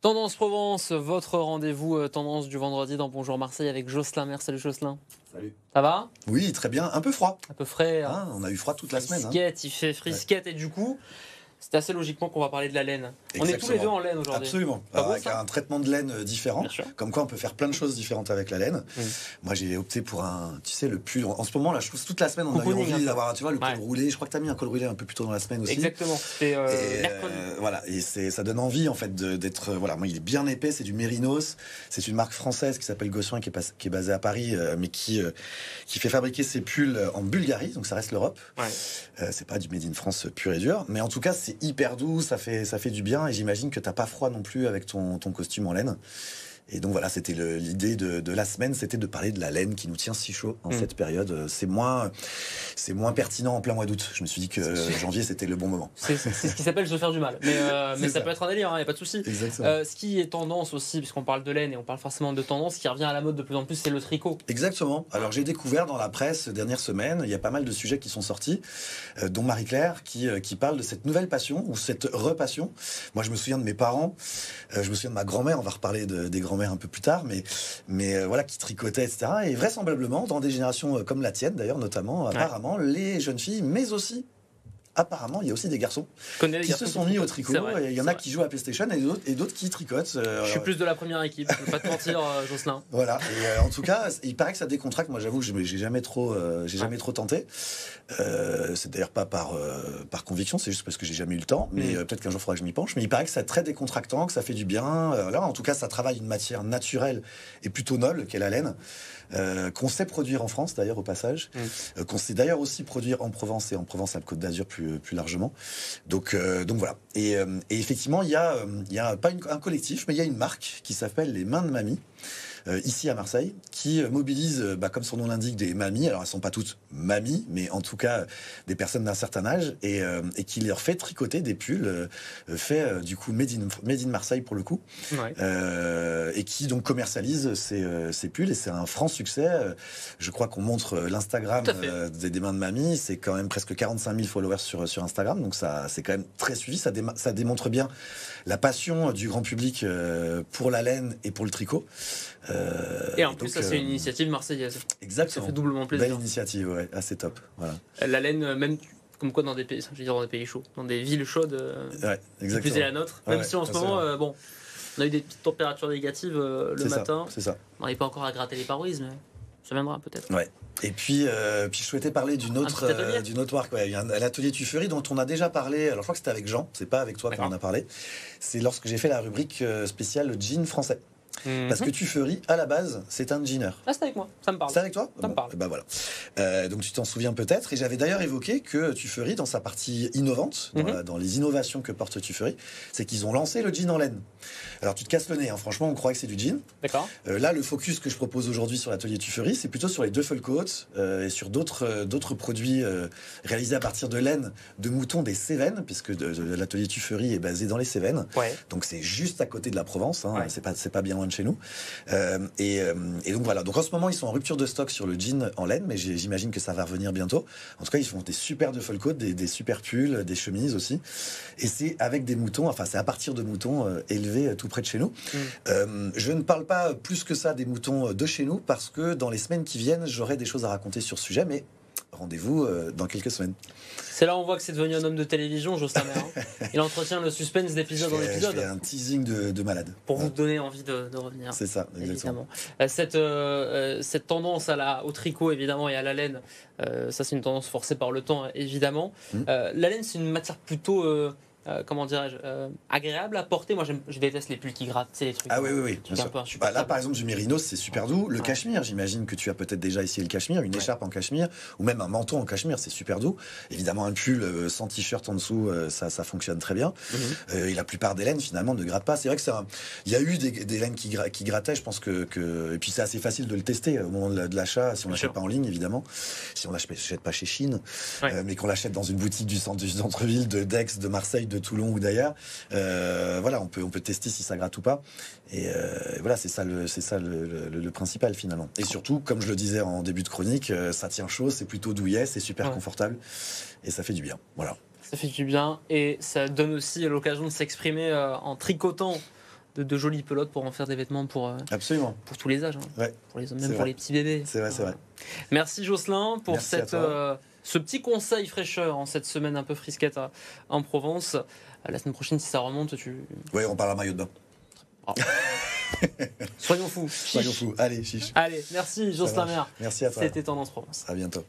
Tendance Provence, votre rendez-vous tendance du vendredi dans Bonjour Marseille avec Jocelyn Mer. Salut Jocelyn. Salut. Ça va? Oui, très bien. Un peu froid. Un peu frais. Hein, on a eu froid toute la semaine. Frisquette, il fait frisquette et du coup, c'est assez logiquement qu'on va parler de la laine. Exactement. On est tous les deux en laine aujourd'hui. Absolument. Pas beau, Avec ça un traitement de laine différent. Bien sûr. Comme quoi, on peut faire plein de choses différentes avec la laine. Moi, j'ai opté pour le pull. En ce moment, là, je trouve toute la semaine, on a eu Cocooning, envie d'avoir, tu vois, le col Ouais. roulé. Je crois que tu as mis un col roulé un peu plus tôt dans la semaine aussi. Exactement. C'était mercredi. Voilà, et ça donne envie en fait d'être. Voilà, moi il est bien épais, c'est du Mérinos, c'est une marque française qui s'appelle Gossuin qui est basée à Paris, mais qui fait fabriquer ses pulls en Bulgarie, donc ça reste l'Europe. Ouais. C'est pas du made in France pur et dur, mais en tout cas c'est hyper doux, ça fait du bien, et j'imagine que t'as pas froid non plus avec ton costume en laine. Et donc voilà, c'était l'idée de la semaine, c'était de parler de la laine qui nous tient si chaud en cette période. C'est moins pertinent en plein mois d'août. Je me suis dit que janvier, c'était le bon moment. C'est ce qui s'appelle se faire du mal. Mais ça peut être un délire, il n'y a pas de souci. Exactement. Ce qui est tendance aussi, puisqu'on parle de laine et on parle forcément de tendance, ce qui revient à la mode de plus en plus, c'est le tricot. Exactement. Alors j'ai découvert dans la presse dernière semaine, il y a pas mal de sujets qui sont sortis, dont Marie-Claire qui parle de cette nouvelle passion ou cette repassion. Moi je me souviens de mes parents, je me souviens de ma grand-mère, on va reparler des grands-mères un peu plus tard, mais voilà, qui tricotaient, etc. Et vraisemblablement, dans des générations comme la tienne d'ailleurs, notamment, apparemment, les jeunes filles, mais aussi apparemment, il y a aussi des garçons qui se sont mis au tricot. Il y en a qui jouent à PlayStation et d'autres qui tricotent. Je suis plus de la première équipe, je ne vais pas te mentir, Jocelyn. Voilà. Et en tout cas, il paraît que ça décontracte. Moi, j'avoue que j'ai jamais trop tenté. C'est d'ailleurs pas par conviction, c'est juste parce que j'ai jamais eu le temps. Mais peut-être qu'un jour, il faudra que je m'y penche. Mais il paraît que c'est très décontractant, que ça fait du bien. Là, en tout cas, ça travaille une matière naturelle et plutôt noble qu'est la laine. Qu'on sait produire en France d'ailleurs au passage, qu'on sait d'ailleurs aussi produire en Provence et en Provence-Alpes-Côte d'Azur plus largement. Donc voilà. Et effectivement, il y a pas un collectif, mais il y a une marque qui s'appelle les Mains de Mamie. Ici à Marseille, qui mobilise, comme son nom l'indique, des mamies. Alors elles sont pas toutes mamies, mais en tout cas des personnes d'un certain âge, et qui leur fait tricoter des pulls faits du coup made in Marseille pour le coup, et qui donc commercialise ces pulls. Et c'est un franc succès. Je crois qu'on montre l'Instagram des Mains de Mamie. C'est quand même presque 45 000 followers sur Instagram, donc ça c'est quand même très suivi. Ça démontre bien la passion du grand public pour la laine et pour le tricot. Et en plus, ça c'est une initiative marseillaise. Exactement. Ça fait doublement plaisir. Belle initiative, ouais, assez top. Voilà. La laine, même comme quoi dans des pays, je veux dire dans des pays chauds, dans des villes chaudes, c'est plus la nôtre. Même si en ce moment, on a eu des petites températures négatives le matin. C'est ça. On n'arrive pas encore à gratter les parois, mais ça viendra peut-être. Ouais. Et puis je souhaitais parler d'une autre marque. Ouais, il y a l'atelier Tuffery dont on a déjà parlé. Alors je crois que c'était avec Jean, c'est pas avec toi qu'on en a parlé. C'est lorsque j'ai fait la rubrique spéciale jean français. Parce que Tuffery, à la base, c'est un jeaner. Ah, c'est avec moi, ça me parle. C'est avec toi? Ça me parle. Bah voilà. Donc tu t'en souviens peut-être. Et j'avais d'ailleurs évoqué que Tuffery, dans sa partie innovante, dans les innovations que porte Tuffery, c'est qu'ils ont lancé le jean en laine. Alors tu te casses le nez, hein. Franchement, on croit que c'est du jean. D'accord. Là, le focus que je propose aujourd'hui sur l'atelier Tuffery, c'est plutôt sur les duffel coats et sur d'autres produits réalisés à partir de laine de mouton des Cévennes, puisque l'atelier Tuffery est basé dans les Cévennes. Ouais. Donc c'est juste à côté de la Provence, hein. Ouais. C'est pas bien loin de chez nous. Et donc voilà. Donc en ce moment, ils sont en rupture de stock sur le jean en laine, mais j'imagine que ça va revenir bientôt. En tout cas, ils font des super duffel coats, des super pulls, des chemises aussi. Et c'est avec des moutons, enfin c'est à partir de moutons élevés tout près de chez nous. Je ne parle pas plus que ça des moutons de chez nous, parce que dans les semaines qui viennent, j'aurai des choses à raconter sur ce sujet, mais rendez-vous dans quelques semaines. C'est là où on voit que c'est devenu un homme de télévision, Jocelyn Mer. Il entretient le suspense d'épisode en épisode. Je fais un teasing de malade. Pour vous donner envie de revenir. C'est ça, exactement. Cette tendance au tricot, évidemment, et à la laine, ça c'est une tendance forcée par le temps, évidemment. La laine, c'est une matière plutôt... comment dirais-je, agréable à porter. Moi, je déteste les pulls qui grattent, c'est les trucs. Ah oui, bien sûr. Là, par exemple, du Mérinos, c'est super doux. Le cachemire, j'imagine que tu as peut-être déjà essayé le cachemire, une écharpe en cachemire, ou même un manteau en cachemire, c'est super doux. Évidemment, un pull sans t-shirt en dessous, ça fonctionne très bien. Et la plupart des laines, finalement, ne grattent pas. C'est vrai que il y a eu des laines qui grattaient, je pense et puis c'est assez facile de le tester au moment de l'achat, si on l'achète pas en ligne, évidemment. Si on l'achète pas chez Chine, mais qu'on l'achète dans une boutique du centre-ville de Dax, de Marseille, de Toulon ou d'ailleurs, voilà, on peut tester si ça gratte ou pas. Et voilà, c'est ça le principal finalement. Et surtout, comme je le disais en début de chronique, ça tient chaud, c'est plutôt douillet, c'est super confortable et ça fait du bien. Voilà. Ça fait du bien et ça donne aussi l'occasion de s'exprimer en tricotant de jolies pelotes pour en faire des vêtements pour tous les âges. Ouais. Pour les hommes, même pour les petits bébés. C'est vrai, c'est vrai. Merci Jocelyn pour Merci ce petit conseil fraîcheur en cette semaine un peu frisquette en Provence. La semaine prochaine, si ça remonte, Oui, on parle à maillot de bain. Ah. Soyons fous. Soyons fous. Allez, chiche. Allez, merci Jocelyn Maire. Merci à toi. C'était Tendance Provence. À bientôt.